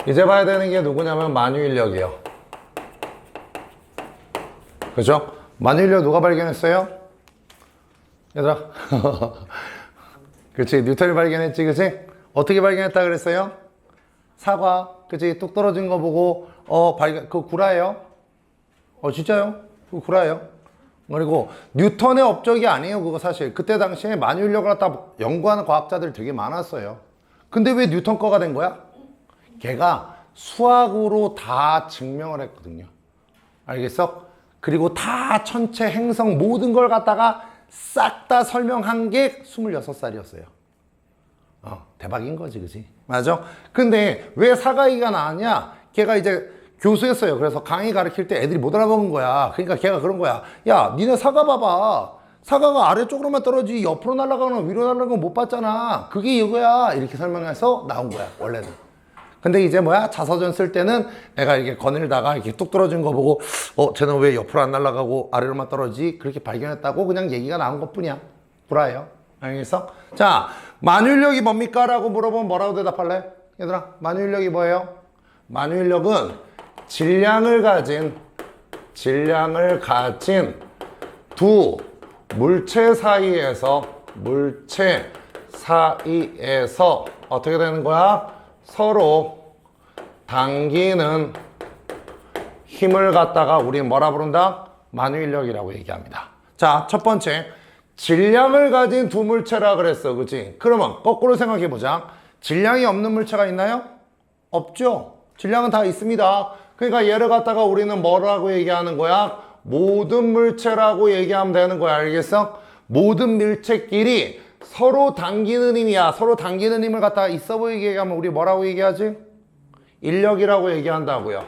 이제 봐야 되는 게 누구냐면 만유인력이요. 그죠? 만유인력 누가 발견했어요? 얘들아. 그치, 뉴턴이 발견했지, 그치? 어떻게 발견했다 그랬어요? 사과, 그치? 뚝 떨어진 거 보고 그거 구라예요. 진짜요? 그거 구라예요. 그리고 뉴턴의 업적이 아니에요, 그거 사실. 그때 당시에 만유인력을 갖다 연구하는 과학자들이 되게 많았어요. 근데 왜 뉴턴 거가 된 거야? 걔가 수학으로 다 증명을 했거든요. 알겠어? 그리고 다 천체 행성 모든 걸 갖다가 싹 다 설명한 게 26살이었어요. 대박인 거지, 그지? 맞아? 근데 왜 사가이가 나왔냐? 걔가 이제 교수였어요. 그래서 강의 가르칠 때 애들이 못 알아먹은 거야. 그러니까 걔가 그런 거야. 야, 니네 사과 봐봐. 사과가 아래쪽으로만 떨어지지 옆으로 날아가거나 위로 날아가는 거 못 봤잖아. 그게 이거야. 이렇게 설명해서 나온 거야, 원래는. 근데 이제 자서전 쓸 때는 내가 이렇게 거닐다가 이렇게 뚝 떨어진 거 보고 쟤는 왜 옆으로 안 날아가고 아래로만 떨어지지? 그렇게 발견했다고 그냥 얘기가 나온 것 뿐이야. 불화예요. 알겠어? 자, 만유인력이 뭡니까? 라고 물어보면 뭐라고 대답할래? 얘들아, 만유인력이 뭐예요? 만유인력은 질량을 가진 두 물체 사이에서 어떻게 되는 거야? 서로 당기는 힘을 갖다가 우리 뭐라 부른다? 만유인력이라고 얘기합니다. 자, 첫 번째, 질량을 가진 두 물체라 그랬어, 그치? 그러면 거꾸로 생각해 보자. 질량이 없는 물체가 있나요? 없죠. 질량은 다 있습니다. 그러니까 얘를 갖다가 우리는 뭐라고 얘기하는 거야? 모든 물체라고 얘기하면 되는 거야. 알겠어? 모든 물체끼리 서로 당기는 힘이야. 서로 당기는 힘을 갖다가 있어 보이게 얘기하면 우리 뭐라고 얘기하지? 인력이라고 얘기한다고요.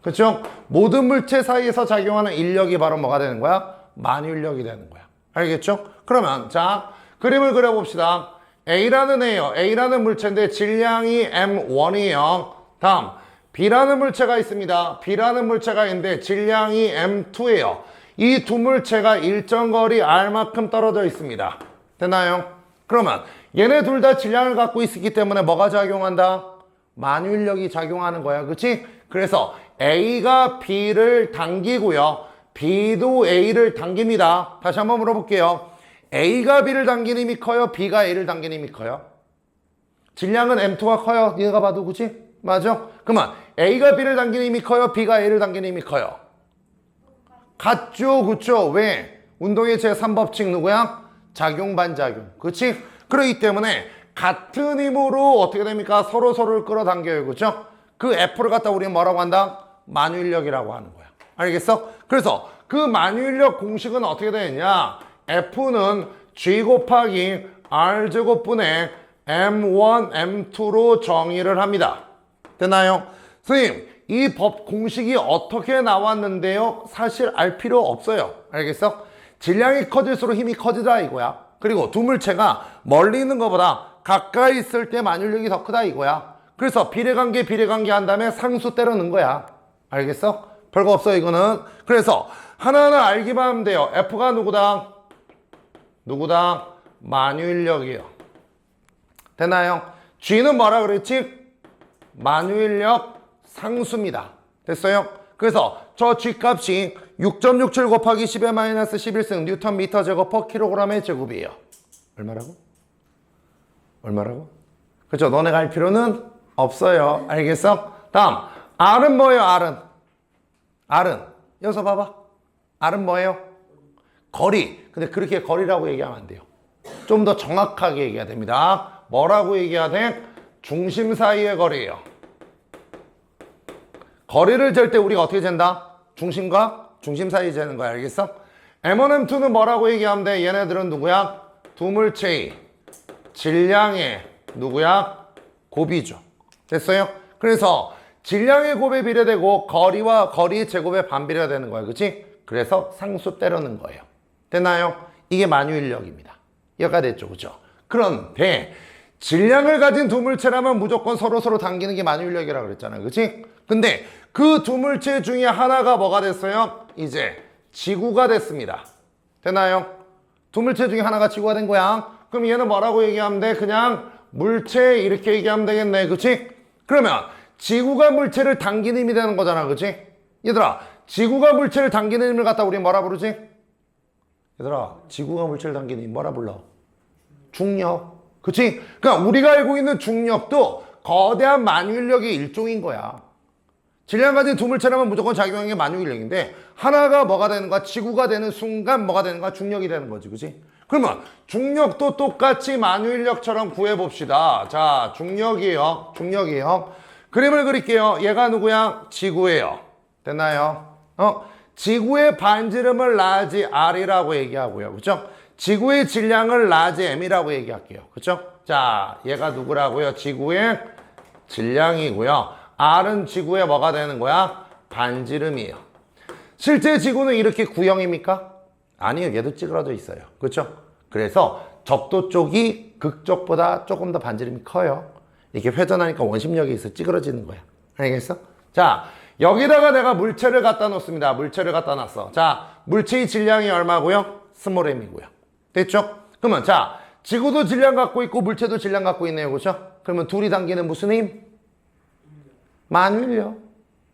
그렇죠? 모든 물체 사이에서 작용하는 인력이 바로 뭐가 되는 거야? 만유인력이 되는 거야. 알겠죠? 그러면 자, 그림을 그려봅시다. A라는 애요. A라는 물체인데 질량이 M1이에요. 다음 B라는 물체가 있습니다. B라는 물체가 있는데 질량이 M2예요. 이 두 물체가 일정 거리 R만큼 떨어져 있습니다. 됐나요? 그러면 얘네 둘 다 질량을 갖고 있기 때문에 뭐가 작용한다? 만유인력이 작용하는 거야. 그치? 그래서 A가 B를 당기고요. B도 A를 당깁니다. 다시 한번 물어볼게요. A가 B를 당기는 힘이 커요? B가 A를 당기는 힘이 커요? 질량은 M2가 커요. 얘가 봐도 그치? 맞아? 그러면 A가 B를 당기는 힘이 커요? B가 A를 당기는 힘이 커요? 같죠? 그쵸? 왜? 운동의 제3법칙 누구야? 작용 반작용. 그치? 그렇기 때문에 같은 힘으로 어떻게 됩니까? 서로를 끌어당겨요. 그쵸? 그 F를 갖다 우리는 뭐라고 한다? 만유인력이라고 하는 거야. 알겠어? 그래서 그 만유인력 공식은 어떻게 되느냐? F는 G 곱하기 R제곱분의 M1, M2로 정의를 합니다. 됐나요? 선생님, 이 법 공식이 어떻게 나왔는데요? 사실 알 필요 없어요. 알겠어? 질량이 커질수록 힘이 커지다 이거야. 그리고 두 물체가 멀리 있는 것보다 가까이 있을 때 만유인력이 더 크다 이거야. 그래서 비례관계 한 다음에 상수 때려 넣은 거야. 알겠어? 별거 없어 이거는. 그래서 하나하나 알기만 하면 돼요. F가 누구다? 만유인력이에요. 됐나요? G는 뭐라 그랬지? 만유인력 상수입니다. 됐어요? 그래서 저 G값이 6.67 곱하기 10의 마이너스 11승 뉴턴 미터 제곱 퍼 킬로그램의 제곱이에요. 얼마라고? 그렇죠? 너네가 할 필요는 없어요. 알겠어? 다음 R은 뭐예요? R은 여기서 봐봐. R은 뭐예요? 거리. 근데 그렇게 거리라고 얘기하면 안 돼요. 좀 더 정확하게 얘기해야 됩니다. 뭐라고 얘기해야 돼? 중심 사이의 거리예요. 거리를 잴 때 우리가 어떻게 잰다? 중심과 중심 사이 재는 거야. 알겠어? M1, M2는 뭐라고 얘기하면 돼? 얘네들은 누구야? 두 물체의 질량의 누구야? 곱이죠. 됐어요? 그래서 질량의 곱에 비례되고 거리와 거리의 제곱에 반비례가 되는 거야. 그치? 그래서 상수 때려는 거예요. 됐나요? 이게 만유인력입니다. 여기까지 됐죠. 그죠? 그런데 질량을 가진 두 물체라면 무조건 서로 당기는 게 만유인력이라고 그랬잖아요. 그치? 근데 그 두 물체 중에 하나가 뭐가 됐어요? 이제 지구가 됐습니다. 됐나요? 두 물체 중에 하나가 지구가 된 거야. 그럼 얘는 뭐라고 얘기하면 돼? 그냥 물체 이렇게 얘기하면 되겠네. 그치? 그러면 지구가 물체를 당기는 힘이 되는 거잖아. 그치? 얘들아, 지구가 물체를 당기는 힘을 갖다 우리 뭐라 부르지? 얘들아, 지구가 물체를 당기는 힘 뭐라 불러? 중력. 그치? 그러니까 우리가 알고 있는 중력도 거대한 만유인력의 일종인 거야. 질량 가진 두 물체라면 무조건 작용하는 게 만유인력인데 하나가 뭐가 되는 거야? 지구가 되는 순간 뭐가 되는 거야? 중력이 되는 거지. 그치? 그러면 중력도 똑같이 만유인력처럼 구해봅시다. 자, 중력이에요. 중력이에요. 그림을 그릴게요. 얘가 누구야? 지구예요. 됐나요? 지구의 반지름을 라지 R이라고 얘기하고요. 그쵸? 지구의 질량을 라지 M이라고 얘기할게요. 그쵸? 자, 얘가 누구라고요? 지구의 질량이고요. R은 지구의 뭐가 되는 거야? 반지름이에요. 실제 지구는 이렇게 구형입니까? 아니요. 얘도 찌그러져 있어요. 그렇죠? 그래서 적도 쪽이 극쪽보다 조금 더 반지름이 커요. 이렇게 회전하니까 원심력이 있어 찌그러지는 거야. 알겠어? 자, 여기다가 내가 물체를 갖다 놓습니다. 물체를 갖다 놨어. 자, 물체의 질량이 얼마고요? 스몰 m이고요. 됐죠? 그러면 자, 지구도 질량 갖고 있고 물체도 질량 갖고 있네요. 그렇죠? 그러면 둘이 당기는 무슨 힘? 만유인력.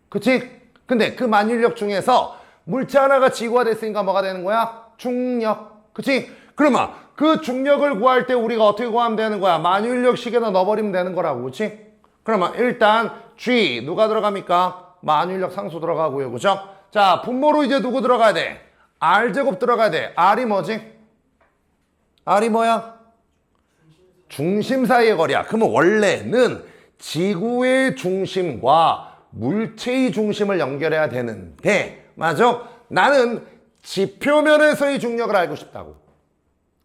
그치? 근데 그 만유인력 중에서 물체 하나가 지구가 됐으니까 뭐가 되는 거야? 중력. 그치? 그러면 그 중력을 구할 때 우리가 어떻게 구하면 되는 거야? 만유인력 식에다 넣어버리면 되는 거라고. 그치? 그러면 일단 G 누가 들어갑니까? 만유인력 상수 들어가고요. 그죠? 자, 분모로 이제 누구 들어가야 돼? R제곱 들어가야 돼. R이 뭐지? R이 뭐야? 중심 사이의 거리야. 그러면 원래는 지구의 중심과 물체의 중심을 연결해야 되는데, 맞아? 나는 지표면에서의 중력을 알고 싶다고.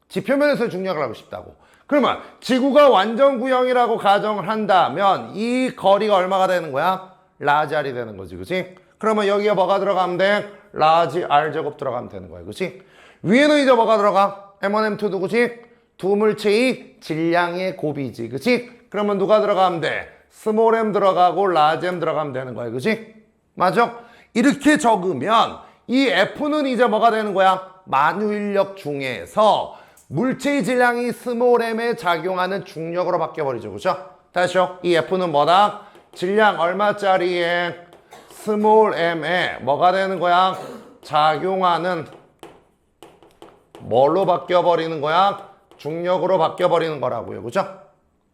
지표면에서의 중력을 알고 싶다고. 그러면 지구가 완전 구형이라고 가정을 한다면 이 거리가 얼마가 되는 거야? 라지 R이 되는 거지. 그치? 그러면 여기에 뭐가 들어가면 돼? 라지 R 제곱 들어가면 되는 거야. 그치? 위에는 이제 뭐가 들어가? M1, M2 누구지? 두 물체의 질량의 곱이지. 그치? 그러면 누가 들어가면 돼? 스몰 m 들어가고 라지 m 들어가면 되는 거야. 그치? 맞아? 이렇게 적으면 이 F는 이제 뭐가 되는 거야? 만유인력 중에서 물체의 질량이 스몰 m에 작용하는 중력으로 바뀌어버리죠. 그죠? 다시요. 이 F는 뭐다? 질량 얼마짜리에 스몰 m에 뭐가 되는 거야? 작용하는 뭘로 바뀌어버리는 거야? 중력으로 바뀌어버리는 거라고요. 그죠?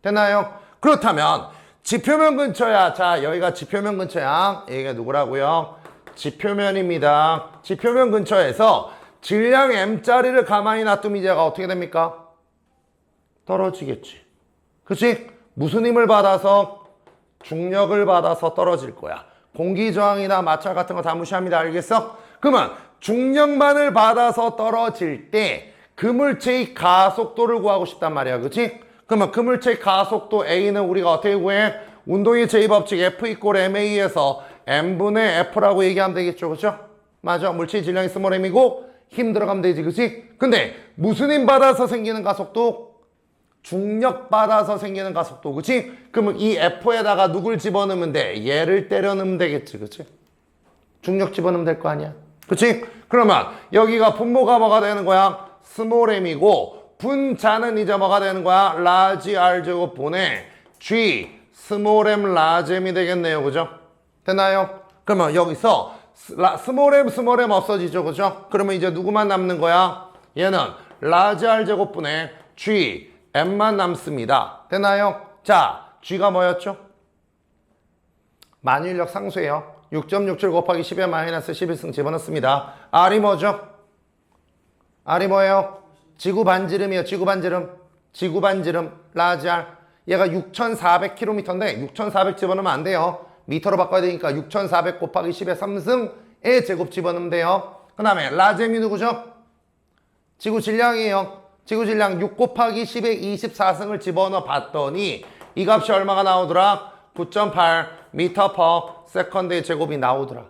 됐나요? 그렇다면 지표면 근처야. 자, 여기가 지표면 근처야. 여기가 누구라고요? 지표면입니다. 지표면 근처에서 질량 m짜리를 가만히 놔두면 이제가 어떻게 됩니까? 떨어지겠지. 그치? 무슨 힘을 받아서? 중력을 받아서 떨어질 거야. 공기저항이나 마찰 같은 거 다 무시합니다. 알겠어? 그러면 중력만을 받아서 떨어질 때 그 물체의 가속도를 구하고 싶단 말이야. 그치? 그러면 그 물체의 가속도 A는 우리가 어떻게 구해? 운동의 제2법칙 F 이꼴 MA에서 M분의 F라고 얘기하면 되겠죠. 그죠? 맞아. 물체의 질량이 스몰 m이고 힘 들어가면 되지. 그치? 근데 무슨 힘 받아서 생기는 가속도? 중력 받아서 생기는 가속도. 그치? 그러면 이 F에다가 누굴 집어넣으면 돼? 얘를 때려 넣으면 되겠지. 그치? 중력 집어넣으면 될 거 아니야. 그치? 그러면 여기가 분모가 뭐가 되는 거야? 스몰 m이고 분자는 이제 뭐가 되는 거야? 라지 R 제곱 분의 G 스몰 m 라지 m이 되겠네요. 그죠? 됐나요? 그러면 여기서 스몰 m 없어지죠. 그죠? 그러면 이제 누구만 남는 거야? 얘는 라지 R 제곱 분의 G m만 남습니다. 됐나요? 자, G가 뭐였죠? 만유인력 상수예요. 6.67 곱하기 10의 마이너스 11승 집어넣습니다. R이 뭐죠? R이 뭐예요? 지구 반지름이에요. 지구 반지름. 지구 반지름. 라지 R. 얘가 6,400km인데 6,400 집어넣으면 안 돼요. 미터로 바꿔야 되니까 6,400 곱하기 10의 3승의 제곱 집어넣으면 돼요. 그 다음에 라지 M이 누구죠? 지구 질량이에요. 지구 질량 6 곱하기 10의 24승을 집어넣어 봤더니 이 값이 얼마가 나오더라? 9.8 미터 퍼 세컨드의 제곱이 나오더라.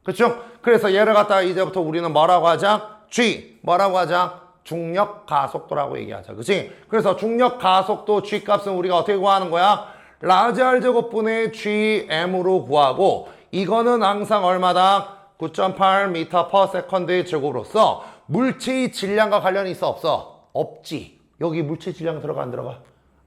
그렇죠? 그래서 얘를 갖다가 이제부터 우리는 뭐라고 하자? G 뭐라고 하자? 중력 가속도라고 얘기하자. 그치? 그래서 중력 가속도 G 값은 우리가 어떻게 구하는 거야? 라지 R 제곱분의 GM으로 구하고 이거는 항상 얼마다? 9.8 미터 퍼 세컨드의 제곱으로서 물체의 질량과 관련이 있어? 없어? 없지. 여기 물체 질량 들어가 안 들어가?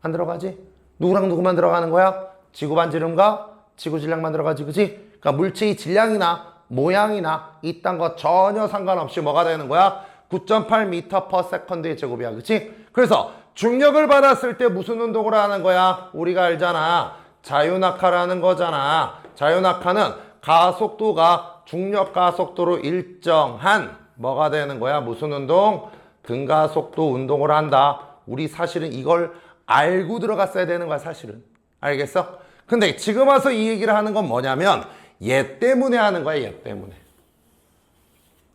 안 들어가지? 누구랑 누구만 들어가는 거야? 지구 반지름과 지구 질량만 들어가지, 그치? 그러니까 물체의 질량이나 모양이나 이딴 거 전혀 상관없이 뭐가 되는 거야? 9.8m/s의 제곱이야, 그치? 그래서 중력을 받았을 때 무슨 운동을 하는 거야? 우리가 알잖아. 자유낙하라는 거잖아. 자유낙하는 가속도가 중력 가속도로 일정한 뭐가 되는 거야? 무슨 운동? 등가속도 운동을 한다. 우리 사실은 이걸 알고 들어갔어야 되는 거야, 사실은. 알겠어? 근데 지금 와서 이 얘기를 하는 건 뭐냐면 얘 때문에 하는 거야, 얘 때문에.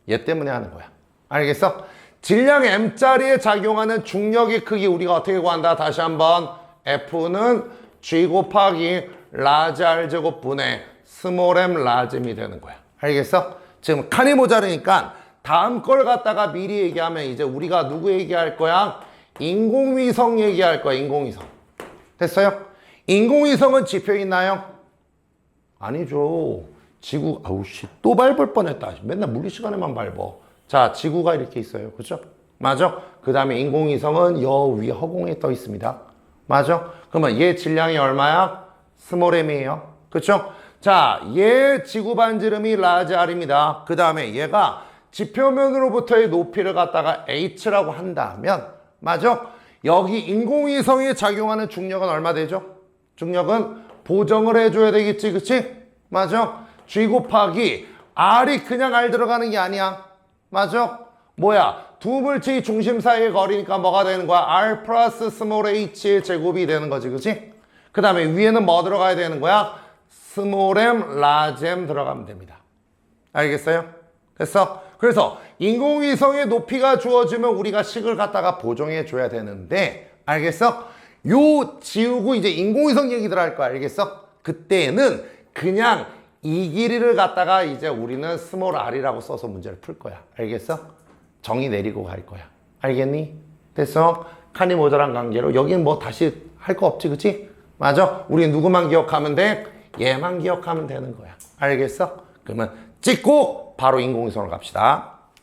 얘 때문에 하는 거야. 알겠어? 질량 m자리에 작용하는 중력의 크기 우리가 어떻게 구한다? 다시 한번 F는 G 곱하기 라지 R 제곱분의 스몰 m 라지이 되는 거야. 알겠어? 지금 칸이 모자르니까 다음 걸 갖다가 미리 얘기하면 이제 우리가 누구 얘기할 거야? 인공위성 얘기할 거야, 인공위성. 됐어요? 인공위성은 지표 있나요? 아니죠. 지구, 아우씨, 또 밟을 뻔했다. 맨날 물리 시간에만 밟어. 자, 지구가 이렇게 있어요. 그죠? 맞아? 그 다음에 인공위성은 여 위에 허공에 떠 있습니다. 맞아? 그러면 얘 질량이 얼마야? 스몰 m이에요. 그쵸? 자, 얘 지구 반지름이 라지 r입니다. 그 다음에 얘가 지표면으로부터의 높이를 갖다가 h라고 한다면, 맞아? 여기 인공위성에 작용하는 중력은 얼마 되죠? 중력은 보정을 해줘야 되겠지, 그치? 맞아? G 곱하기 R이 그냥 R 들어가는 게 아니야. 맞아? 뭐야? 두 물체의 중심 사이의 거리니까 뭐가 되는 거야? R 플러스 스몰 h의 제곱이 되는 거지, 그치? 그 다음에 위에는 뭐 들어가야 되는 거야? 스몰 m, 라지 m 들어가면 됩니다. 알겠어요? 됐어? 그래서 인공위성의 높이가 주어지면 우리가 식을 갖다가 보정해 줘야 되는데, 알겠어? 요 지우고 이제 인공위성 얘기들 할 거야, 알겠어? 그때는 그냥 이 길이를 갖다가 이제 우리는 스몰 r이라고 써서 문제를 풀 거야. 알겠어? 정의 내리고 갈 거야. 알겠니? 됐어? 칸이 모자란 관계로 여기는 뭐 다시 할 거 없지, 그치? 맞아? 우리 누구만 기억하면 돼? 얘만 기억하면 되는 거야. 알겠어? 그러면 찍고 바로 인공위성으로 갑시다.